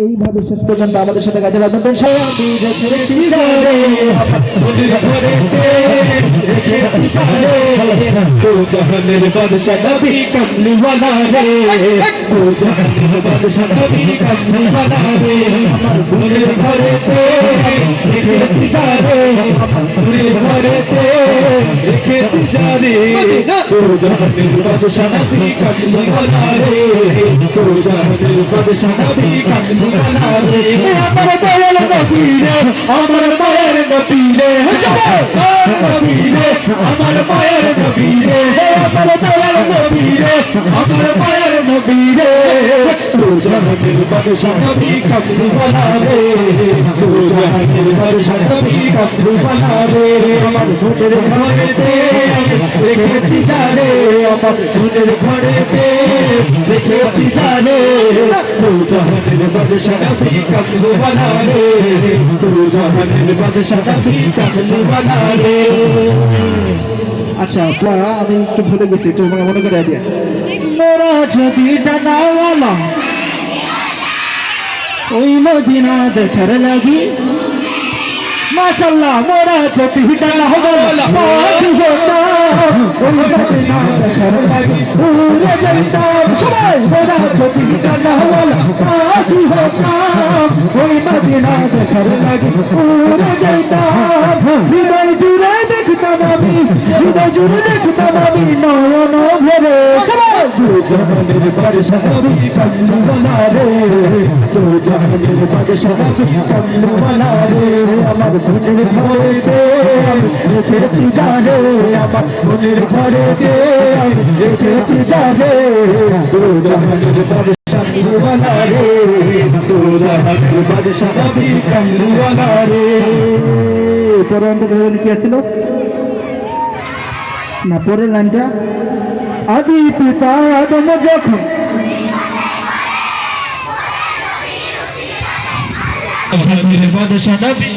এইভাবে শেষ পর্যন্ত আমাদের সাথে গাইতে পারবেন জাহানের বাদশা নবী কমলি ওয়ালা রে, ও জাহানের বাদশা নবী কমলি ওয়ালা রে, আমার ফুলের ঘরেতে রেখেছি যারে, ফুলের ঘরেতে রেখেছি যারে, ও জাহানের বাদশা নবী কমলি ওয়ালা রে, ও জাহানের বাদশা নবী কমলি ওয়ালা রে, আমার দয়াল নবী রে, আমার মায়ের নবী রে, নবী রে, আমার মায়ের নবী রে, আমার দয়াল নবী রে, আমার মায়ের নবী রে, ও জাহানের বাদশা নবী কমলি ওয়ালা রে, ও জাহানের বাদশা নবী কমলি ওয়ালা রে, আমার ফুলের ঘরেতে রেখেছি যারে, আমার ফুলের ঘরেতে রেখেছি যারে, ও জাহানের বাদশা নবী কমলি ওয়ালা রে, ও জাহানের বাদশা নবী কমলি ওয়ালা রে। আচ্ছা আমি একটু ভুলে গেছি, একটু মনে করে দিয়ে মোরা যদি ডানাওয়ালা ওই মদিনা দেখার লাগি, মাশাআল্লাহ মোরা যদি ডানাওয়ালা পাখি হতাম ওই মদিনা দেখার লাগি উড়ে যাইতাম সবাই, মোরা যদি ডানাওয়ালা পাখি হতাম ওই মদিনা দেখার লাগি উড়ে যাইতাম, হৃদয় জুড়ে দেখতাম আমি, হৃদয় জুড়ে দেখতাম আমি নয়ন ভরে, তো জাহানের বাদশা নবী কমলি ওয়ালা রে, তো জাহানের বাদশা নবী কমলি ওয়ালা রে, আমার ফুলের ঘরেতে রেখেছি যারে, আমার ফুলের ঘরেতে রেখেছি যারে, তো জাহানের বাদশা কমলি ওয়ালা রে, তো জাহানের বাদশা নবী কমলি ওয়ালা রে। পরের অন্তত কি আছিল না, পরের লাইনটা আদি পিতা আদম যখন জাহানের বাদশা নবী